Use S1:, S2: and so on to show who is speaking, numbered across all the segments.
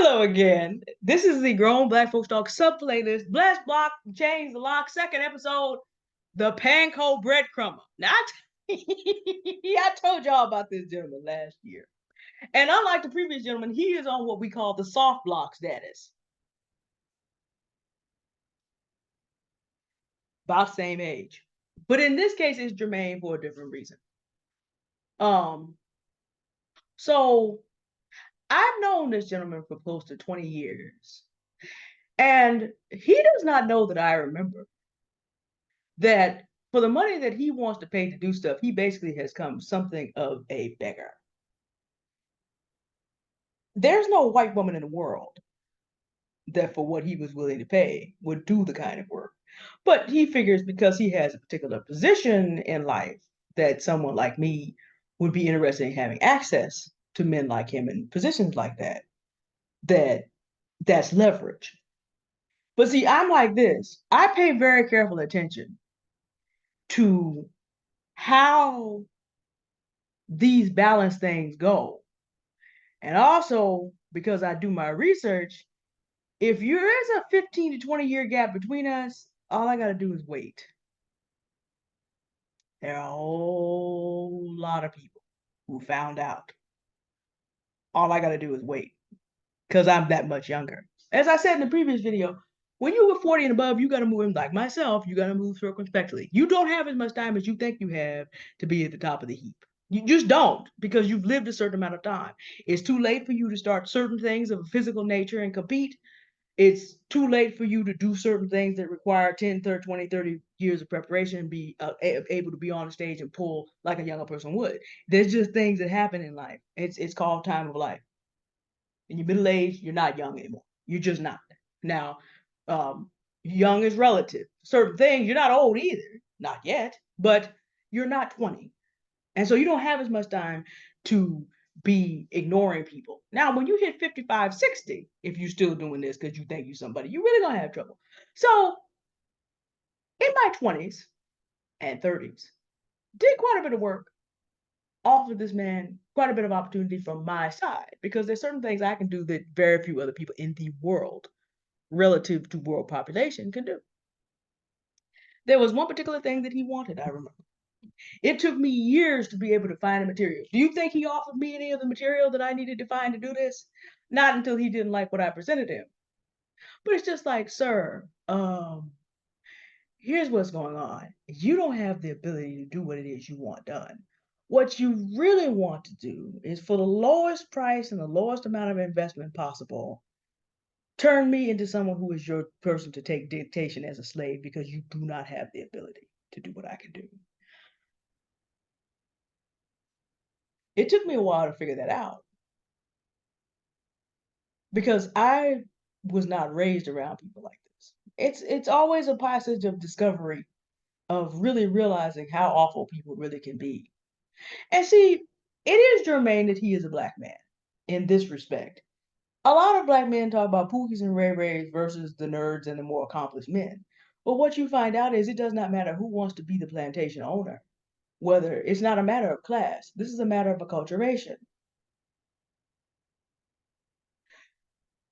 S1: Hello again. This is the Grown Black Folks Talk sub playlist. Bless Block, Change the Lock, second episode, the Panko Breadcrumber. Now, I told y'all about this gentleman last year. And unlike the previous gentleman, he is on what we call the soft block status. About same age. But in this case, it's germane for a different reason. Um, so I've known this gentleman for close to 20 years. And he does not know that I remember that for the money that he wants to pay to do stuff, he basically has come something of a beggar. There's no white woman in the world that for what he was willing to pay would do the kind of work. But he figures because he has a particular position in life that someone like me would be interested in having access to men like him in positions like that, that's leverage. But see, I'm like this. I pay very careful attention to how these balance things go. And also, because I do my research, if there is a 15 to 20 year gap between us, all I got to do is wait. There are a whole lot of people who found out. All I got to do is wait because I'm that much younger. As I said in the previous video, when you were 40 and above, you got to move in like myself. You got to move circumspectly. You don't have as much time as you think you have to be at the top of the heap. You just don't because you've lived a certain amount of time. It's too late for you to start certain things of a physical nature and compete. It's too late for you to do certain things that require 10, 30, 20, 30 years of preparation and be able to be on the stage and pull like a younger person would. There's just things that happen in life. It's called time of life. In your middle age, you're not young anymore. You're just not. Now, young is relative. Certain things, you're not old either. Not yet, but you're not 20. And so you don't have as much time to be ignoring people. Now, when you hit 55, 60, if you're still doing this because you think you're somebody, you're really going to have trouble. So in my 20s and 30s, did quite a bit of work, offered this man quite a bit of opportunity from my side because there's certain things I can do that very few other people in the world relative to world population can do. There was one particular thing that he wanted, I remember. It took me years to be able to find the materials. Do you think he offered me any of the material that I needed to find to do this? Not until he didn't like what I presented him. But it's just like, sir, here's what's going on. You don't have the ability to do what it is you want done. What you really want to do is for the lowest price and the lowest amount of investment possible, turn me into someone who is your person to take dictation as a slave because you do not have the ability to do what I can do. It took me a while to figure that out because I was not raised around people like this. It's always a passage of discovery of really realizing how awful people really can be. And see, it is germane that he is a black man in this respect. A lot of black men talk about Pookies and Ray Rays versus the nerds and the more accomplished men. But what you find out is it does not matter who wants to be the plantation owner. Whether it's not a matter of class, this is a matter of acculturation.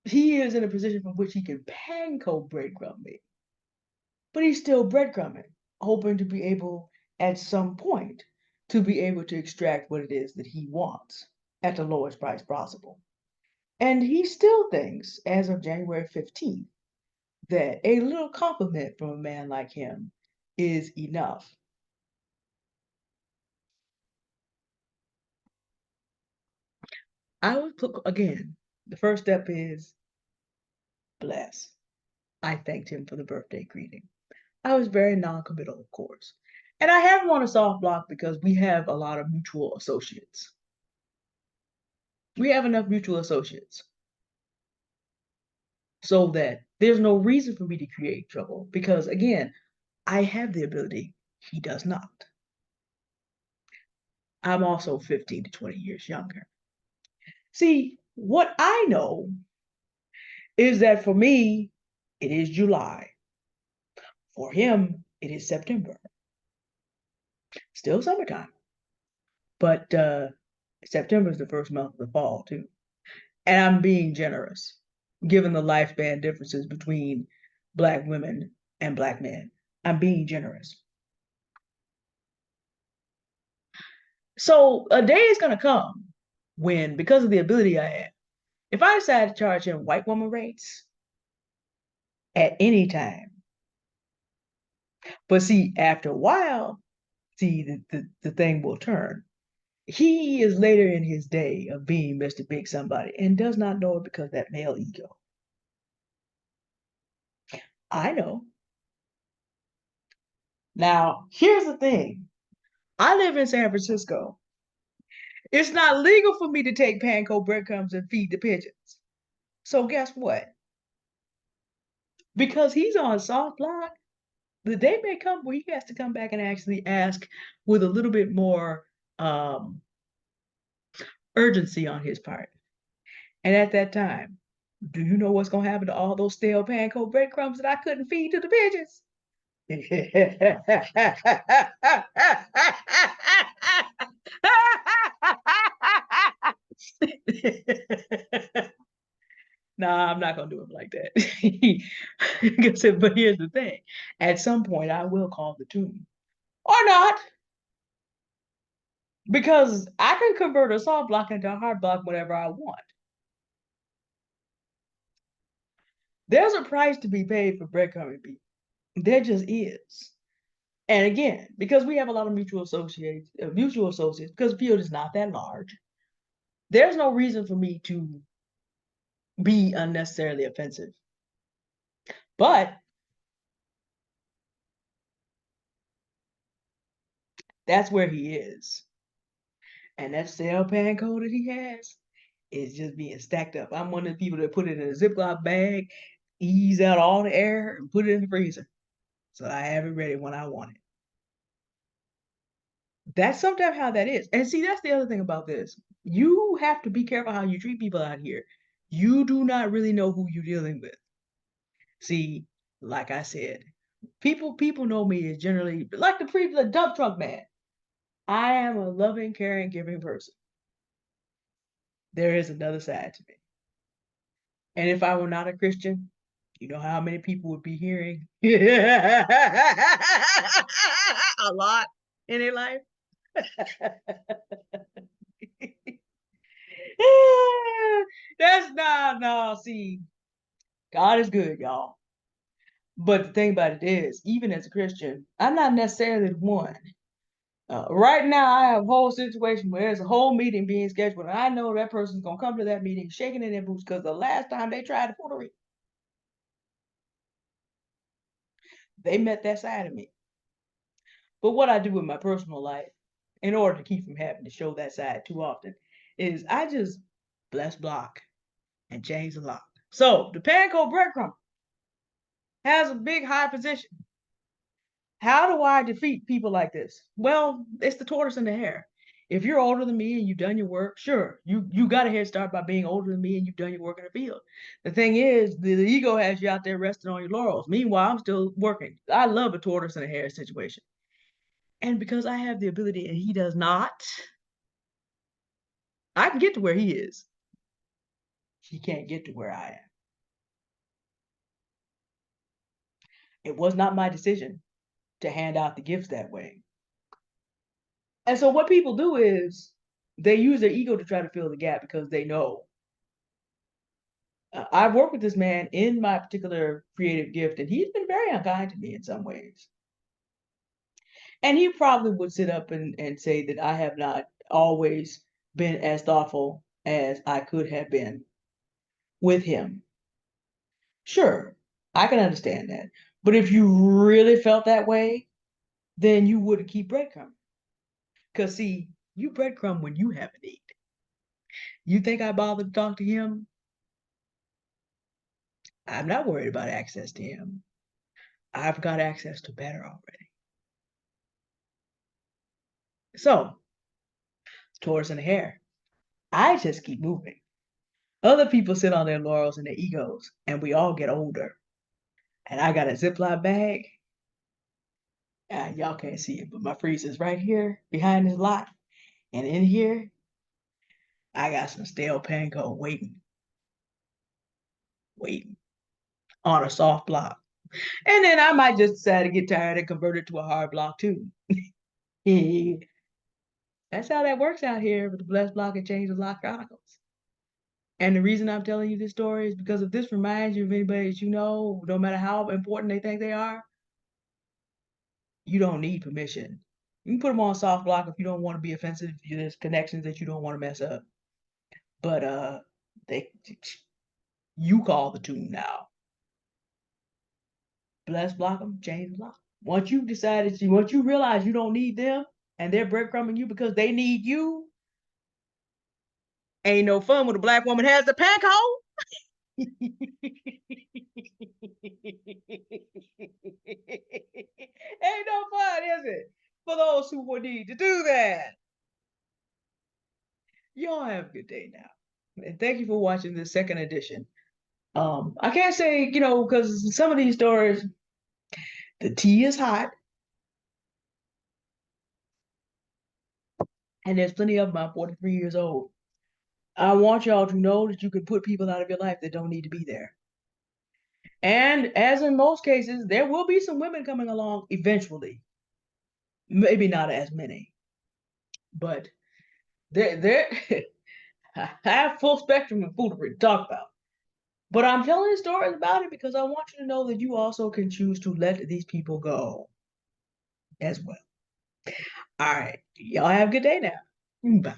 S1: He is in a position from which he can panko breadcrumb me, but he's still breadcrumbing, hoping to be able at some point to be able to extract what it is that he wants at the lowest price possible. And he still thinks, as of January 15th, that a little compliment from a man like him is enough. I would put, again, the first step is bless. I thanked him for the birthday greeting. I was very non-committal, of course. And I have him on a soft block because we have a lot of mutual associates. We have enough mutual associates so that there's no reason for me to create trouble because, again, I have the ability, he does not. I'm also 15 to 20 years younger. See, what I know is that for me, it is July. For him, it is September. Still summertime. But September is the first month of the fall, too. And I'm being generous. given the lifespan differences between Black women and Black men. I'm being generous. So a day is going to come when, because of the ability I have, if I decide to charge him white woman rates at any time, but see, after a while, see, the thing will turn. He is later in his day of being Mr. Big Somebody and does not know it because of that male ego. I know. Now, here's the thing. I live in San Francisco. It's not legal for me to take Panko breadcrumbs and feed the pigeons. So guess what? Because he's on soft block, the day may come where he has to come back and actually ask with a little bit more um, urgency on his part. And at that time, do you know what's going to happen to all those stale Panko breadcrumbs that I couldn't feed to the pigeons? Nah, I'm not gonna do him like that. But here's the thing: at some point, I will call the tune, or not, because I can convert a soft block into a hard block whenever I want. There's a price to be paid for breadcrumbing people. There just is. And again, because we have a lot of mutual associates, because the field is not that large, there's no reason for me to be unnecessarily offensive. But that's where he is. And that cell pan code that he has is just being stacked up. I'm one of the people that put it in a Ziploc bag, ease out all the air, and put it in the freezer. So I have it ready when I want it. That's sometimes how that is. And see, that's the other thing about this. You have to be careful how you treat people out here. You do not really know who you're dealing with. See, like I said, people know me as generally like the dump truck man. I am a loving, caring, giving person. There is another side to me. And if I were not a Christian, you know how many people would be hearing a lot in their life? That's not, no, see, God is good, y'all. But the thing about it is, even as a Christian, I'm not necessarily the one. Right now, I have a whole situation where there's a whole meeting being scheduled, and I know that person's gonna come to that meeting shaking in their boots because the last time they tried foolery, they met that side of me. But what I do in my personal life, in order to keep from having to show that side too often, is I just bless block and change the lock. So the Panko breadcrumb has a big high position. How do I defeat people like this? Well, it's the tortoise and the hare. If you're older than me and you've done your work, sure, you got a head start by being older than me and you've done your work in the field. The thing is, the ego has you out there resting on your laurels. Meanwhile, I'm still working. I love a tortoise and a hare situation. And because I have the ability and he does not, I can get to where he is. He can't get to where I am. It was not my decision to hand out the gifts that way. And so what people do is they use their ego to try to fill the gap because they know. I've worked with this man in my particular creative gift, and he's been very unkind to me in some ways. And he probably would sit up and say that I have not always been as thoughtful as I could have been with him. Sure, I can understand that. But if you really felt that way, then you wouldn't keep breadcrumbing. Because, see, you breadcrumb when you have a need. You think I bothered to talk to him? I'm not worried about access to him. I've got access to better already. So, tortoise and the hare. I just keep moving. Other people sit on their laurels and their egos, and we all get older. And I got a Ziploc bag. Y'all can't see it, but my freezer's right here behind this lot. And in here, I got some stale panko waiting. waiting on a soft block. And then I might just decide to get tired and convert it to a hard block too. That's how that works out here with the Blessed Block and Change the Lock Chronicles. And the reason I'm telling you this story is because if this reminds you of anybody that you know, no matter how important they think they are, you don't need permission. You can put them on soft block if you don't want to be offensive. There's connections that you don't want to mess up. But they you call the tune now. Bless block them, change the block. Once you decided, once you realize you don't need them and they're breadcrumbing you because they need you, ain't no fun when a black woman has the Panko. Ain't no fun, is it? For those who will need to do that. Y'all have a good day now. And thank you for watching this second edition. I can't say, because some of these stories, the tea is hot, and there's plenty of them. I'm 43 years old. I want y'all to know that you can put people out of your life that don't need to be there. And as in most cases, there will be some women coming along eventually. Maybe not as many, but they're I have full spectrum of foolery to talk about. But I'm telling stories about it because I want you to know that you also can choose to let these people go as well. All right. Y'all have a good day now. Bye.